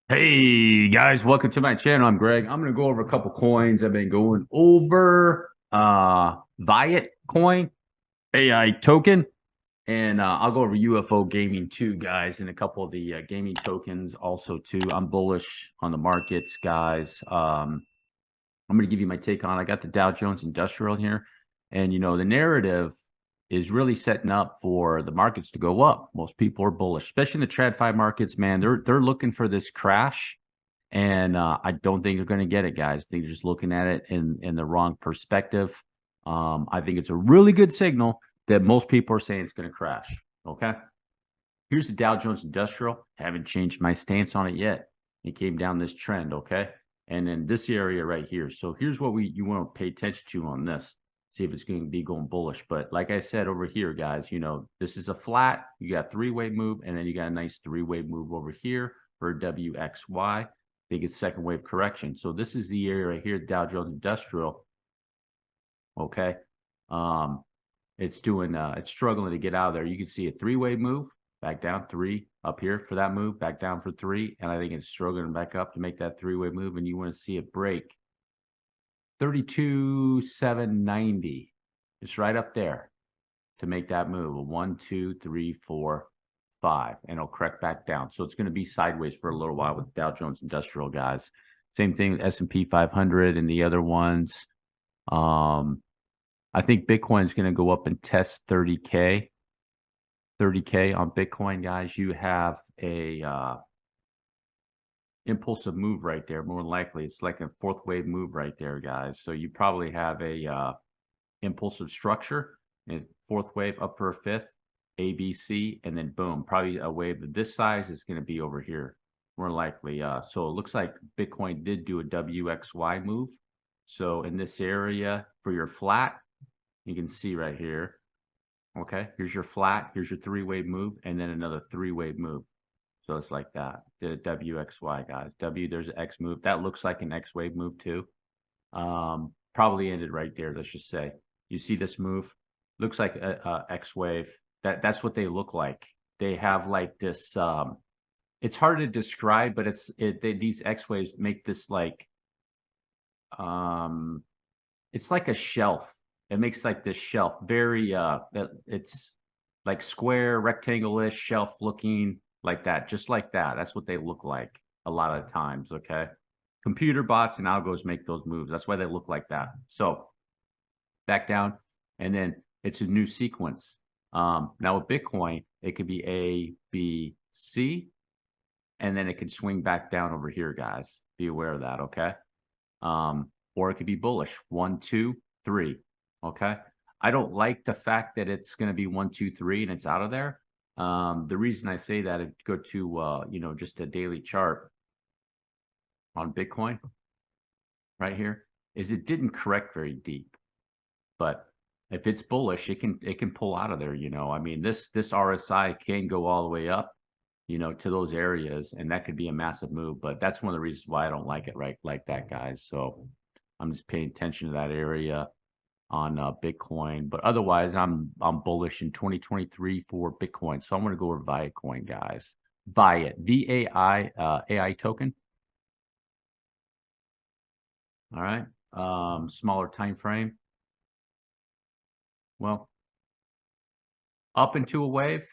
Hey guys, welcome to my channel. I'm Greg. I'm going to go over a couple coins. I've been going over VAIOT coin, AI token, and I'll go over UFO Gaming too, guys, and a couple of the gaming tokens also too. I'm bullish on the markets, guys. I'm going to give you my take on. I got the Dow Jones Industrial here, and the narrative is really setting up for the markets to go up. Most people are bullish, especially in the TradFi markets. Man, they're looking for this crash, and I don't think they're going to get it, guys. I think they're just looking at it in the wrong perspective. I think it's a really good signal that most people are saying it's going to crash. Okay, here's the Dow Jones Industrial. Haven't changed my stance on it yet. It came down this trend. Okay, and then this area right here. So here's what you want to pay attention to on this. See if it's going to be going bullish. But like I said over here, guys, this is a flat. You got three-way move, and then you got a nice three-way move over here for WXY. I think it's second wave correction. So this is the area right here, Dow Jones Industrial. Okay. It's struggling to get out of there. You can see a three-way move, back down, three, up here for that move, back down for three, and I think it's struggling back up to make that three-way move, and you want to see it break 32,790. It's right up there to make that move. 1, 2, 3, 4, 5, and it'll correct back down. So it's going to be sideways for a little while with Dow Jones Industrial, guys. Same thing with S&P 500 and the other ones. I think Bitcoin is going to go up and test 30K. 30K on Bitcoin, guys. You have a impulsive move right there. More than likely, it's like a fourth wave move right there, guys. So you probably have a impulsive structure, and fourth wave up for a fifth, A, B, C, and then boom, probably a wave of this size is going to be over here, more likely. So it looks like Bitcoin did do a WXY move. So in this area for your flat, you can see right here. Okay, here's your flat, here's your three-wave move, and then another three-wave move. So it's like that. The WXY, guys. There's an X move. That looks like an X wave move too. Probably ended right there, let's just say. You see this move? Looks like a X wave. That's what they look like. They have like this it's hard to describe, but these X waves make this like it's like a shelf. It makes like this shelf very it's like square, rectangle-ish, shelf looking like that, just like that. That's what they look like a lot of times. Okay. Computer bots and algos make those moves. That's why they look like that. So back down, and then it's a new sequence. Now with Bitcoin, it could be A, B, C, and then it could swing back down over here, guys. Be aware of that, okay? Or it could be bullish. 1, 2, 3. Okay. I don't like the fact that it's going to be 1, 2, 3 and it's out of there. The reason I say that, go to just a daily chart on Bitcoin right here, is it didn't correct very deep. But if it's bullish, it can pull out of there. I mean, this RSI can go all the way up, to those areas, and that could be a massive move. But that's one of the reasons why I don't like it right like that, guys. So I'm just paying attention to that area on Bitcoin. But otherwise, I'm bullish in 2023 for Bitcoin. So I'm going to go over VAIOT coin, guys. VAIOT, VAI, AI token. All right. Smaller time frame. Well, up into a wave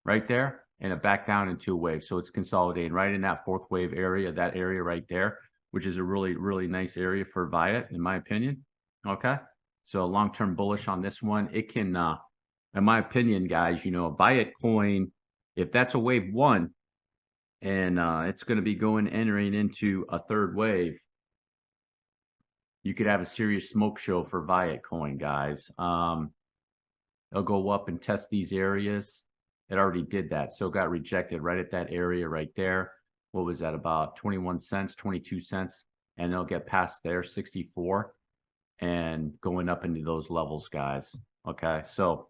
right there, and it back down into a wave. So it's consolidating right in that fourth wave area, that area right there, which is a really, really nice area for VAIOT, in my opinion. Okay. So long-term bullish on this one. It can, in my opinion, guys, a VAIOT coin, if that's a wave one, and it's going to be entering into a third wave, you could have a serious smoke show for VAIOT coin, guys. It'll go up and test these areas. It already did that. So it got rejected right at that area right there. What was that, about 21 cents, 22 cents? And they'll get past there, 64, and going up into those levels, guys. Okay, so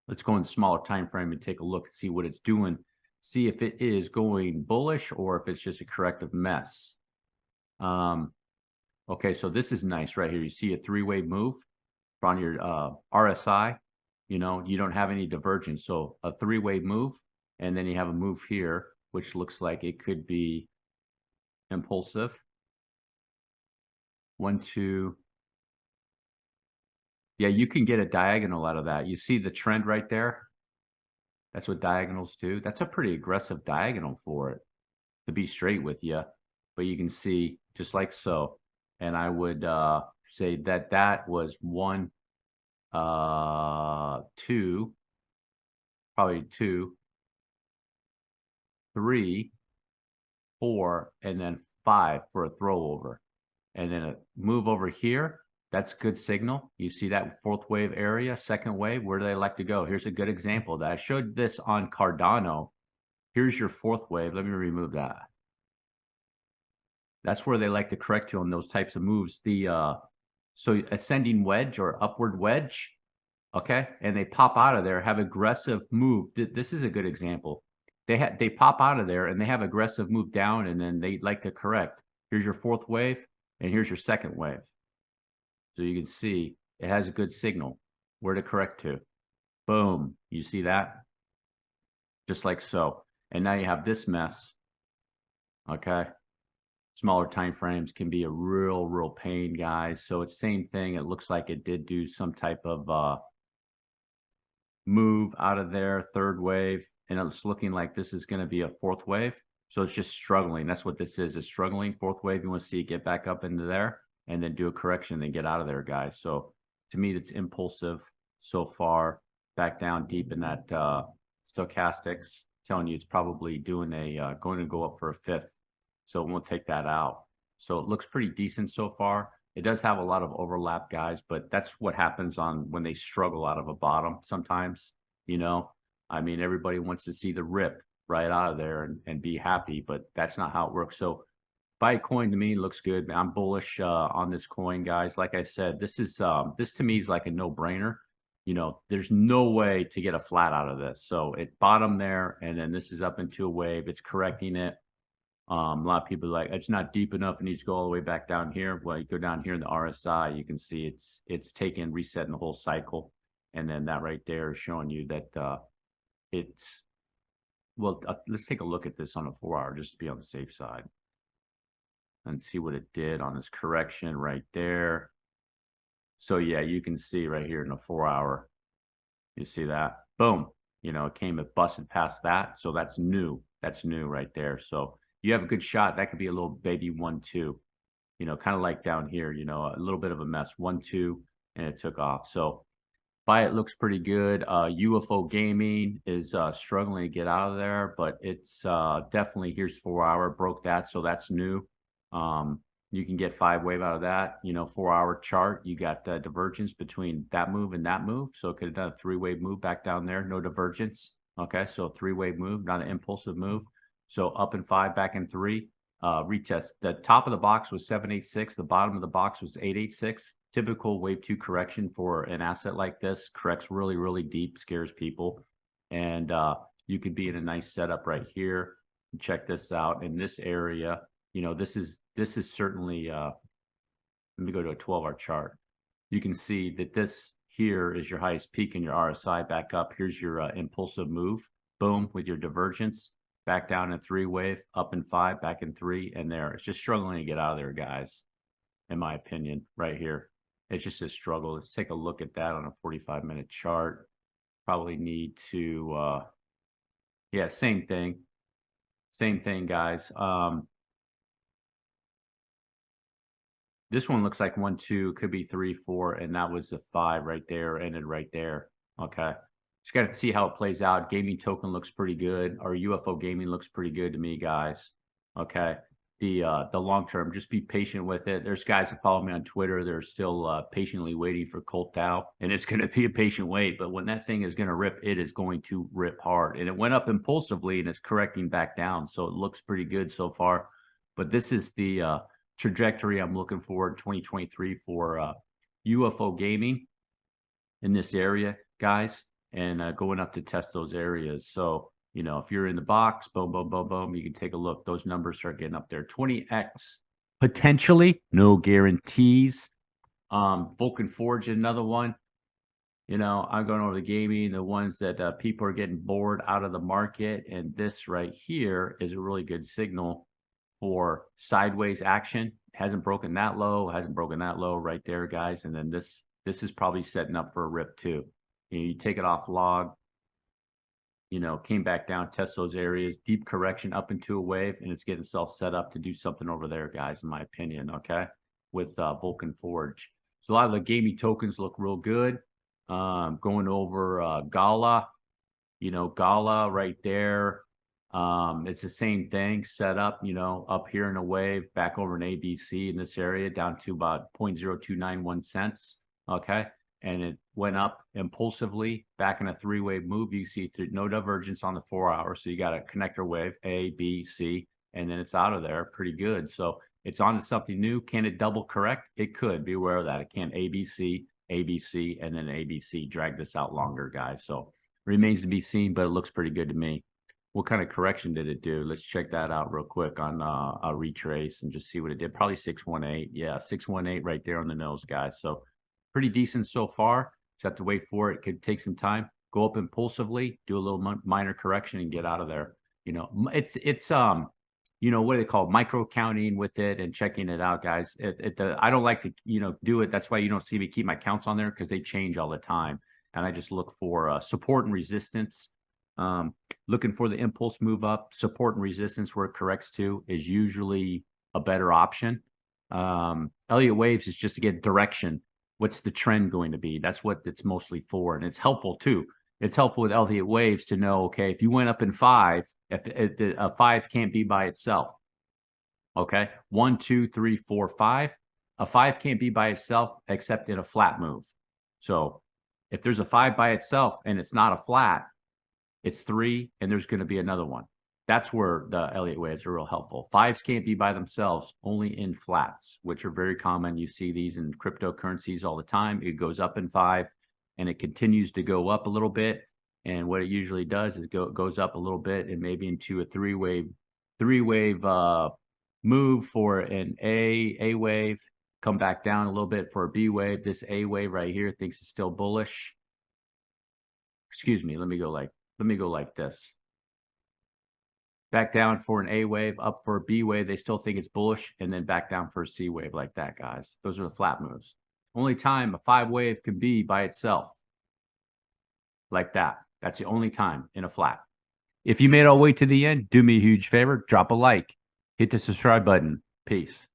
let's go in the smaller time frame and take a look and see what it's doing. See if it is going bullish or if it's just a corrective mess. Okay, so this is nice right here. You see a three-way move on your RSI. You don't have any divergence. So a three-way move, and then you have a move here, which looks like it could be impulsive. 1, 2. Yeah, you can get a diagonal out of that. You see the trend right there? That's what diagonals do. That's a pretty aggressive diagonal for it, to be straight with you. But you can see just like so. And I would say that that was 1, 2, probably 2, 3, 4, and then 5 for a throw over. And then a move over here. That's good signal. You see that fourth wave area, second wave, where do they like to go? Here's a good example that I showed this on Cardano. Here's your fourth wave. Let me remove that. That's where they like to correct you on those types of moves. The so ascending wedge or upward wedge, okay? And they pop out of there, have aggressive move. This is a good example. They pop out of there and they have aggressive move down, and then they like to correct. Here's your fourth wave, and here's your second wave. So you can see it has a good signal where to correct to. Boom. You see that? Just like so. And now you have this mess. Okay. Smaller time frames can be a real pain, guys. So it's same thing. It looks like it did do some type of move out of there, third wave. And it's looking like this is going to be a fourth wave. So it's just struggling. That's what this is. It's struggling. Fourth wave. You want to see it get back up into there and then do a correction and get out of there, guys. So to me, it's impulsive so far. Back down deep in that stochastics. Telling you it's probably doing a going to go up for a fifth. So we'll take that out. So it looks pretty decent so far. It does have a lot of overlap, guys, but that's what happens on when they struggle out of a bottom sometimes. You know, I mean, everybody wants to see the rip right out of there and be happy, but that's not how it works. So buy a coin to me looks good. I'm bullish on this coin, guys. Like I said, this is this to me is like a no-brainer. You know, there's no way to get a flat out of this. So it bottomed there, and then this is up into a wave. It's correcting it. A lot of people are like, it's not deep enough. It needs to go all the way back down here. Well, you go down here in the RSI, you can see it's taking, resetting the whole cycle. And then that right there is showing you that it's, well, let's take a look at this on a 4-hour just to be on the safe side. And see what it did on this correction right there. So yeah, you can see right here in a 4-hour, you see that? Boom. You know, it came, it busted past that. So that's new. That's new right there. So you have a good shot. That could be a little baby 1-2, you know, kind of like down here, you know, a little bit of a mess, 1-2, and it took off. So VAIOT looks pretty good. UFO Gaming is struggling to get out of there, but it's definitely, here's 4-hour, broke that. So that's new. You can get 5 wave out of that, you know, 4-hour chart. You got divergence between that move and that move. So it could have done a 3-wave move back down there, no divergence. Okay, so 3-wave move, not an impulsive move. So up in 5, back in 3. Retest. The top of the box was 786. The bottom of the box was 886. Typical wave 2 correction for an asset like this. Corrects really deep, scares people. And you could be in a nice setup right here. Check this out in this area. You know, this is certainly, let me go to a 12-hour chart. You can see that this here is your highest peak in your RSI back up. Here's your impulsive move. Boom, with your divergence. Back down in 3-wave, up in 5, back in 3, and there. It's just struggling to get out of there, guys, in my opinion, right here. It's just a struggle. Let's take a look at that on a 45-minute chart. Probably need to, yeah, same thing. Same thing, guys. This one looks like 1-2, could be 3-4, and that was the 5 right there, ended right there. Okay. Just got to see how it plays out. Gaming token looks pretty good. Our UFO Gaming looks pretty good to me, guys. Okay. The long term, just be patient with it. There's guys that follow me on Twitter. They're still patiently waiting for Colt Dow, and it's going to be a patient wait. But when that thing is going to rip, it is going to rip hard. And it went up impulsively, and it's correcting back down. So it looks pretty good so far. But this is the trajectory I'm looking for in 2023 for UFO Gaming in this area, guys, and going up to test those areas. So, you know, if you're in the box, boom, boom, boom, boom, you can take a look. Those numbers start getting up there. 20x potentially, no guarantees. Vulcan Forge, another one. You know, I'm going over the gaming, the ones that people are getting bored out of the market. And this right here is a really good signal for sideways action. Hasn't broken that low, hasn't broken that low right there, guys. And then this is probably setting up for a rip too. You take it off log, came back down, test those areas, deep correction up into a wave, and it's getting itself set up to do something over there, guys, in my opinion, okay, with Vulcan Forge. So a lot of the gaming tokens look real good. Going over Gala, Gala right there. It's the same thing, set up, up here in a wave, back over an ABC in this area, down to about 0.0291 cents, okay? And it went up impulsively back in a three-wave move. You see no divergence on the 4 hour. So you got a connector wave, A, B, C, and then it's out of there pretty good. So it's on to something new. Can it double correct? It could. Be aware of that. It can ABC, ABC, and then ABC. Drag this out longer, guys. So remains to be seen, but it looks pretty good to me. What kind of correction did it do? Let's check that out real quick on a retrace and just see what it did. Probably 618. Yeah, 618 right there on the nose, guys. So pretty decent so far. Just have to wait for it. It could take some time. Go up impulsively, do a little minor correction, and get out of there. It's what do they call it? Micro counting with it and checking it out, guys. I don't like to do it. That's why you don't see me keep my counts on there, because they change all the time, and I just look for support and resistance. Looking for the impulse move up, support and resistance where it corrects to is usually a better option. Elliott waves is just to get direction. What's the trend going to be? That's what it's mostly for. And it's helpful too. It's helpful with Elliott waves to know, okay, if you went up in 5, if a 5 can't be by itself. Okay. 1, 2, 3, 4, 5. A 5 can't be by itself except in a flat move. So if there's a 5 by itself and it's not a flat, it's 3, and there's going to be another one. That's where the Elliott waves are real helpful. 5s can't be by themselves, only in flats, which are very common. You see these in cryptocurrencies all the time. It goes up in 5, and it continues to go up a little bit. And what it usually does is goes up a little bit and maybe into a three-wave move for an A wave, come back down a little bit for a B wave. This A wave right here thinks it's still bullish. Excuse me, let me go like this. Back down for an A wave, up for a B wave. They still think it's bullish, and then back down for a C wave like that, guys. Those are the flat moves. Only time a 5 wave can be by itself like that. That's the only time in a flat. If you made it all the way to the end, do me a huge favor. Drop a like. Hit the subscribe button. Peace.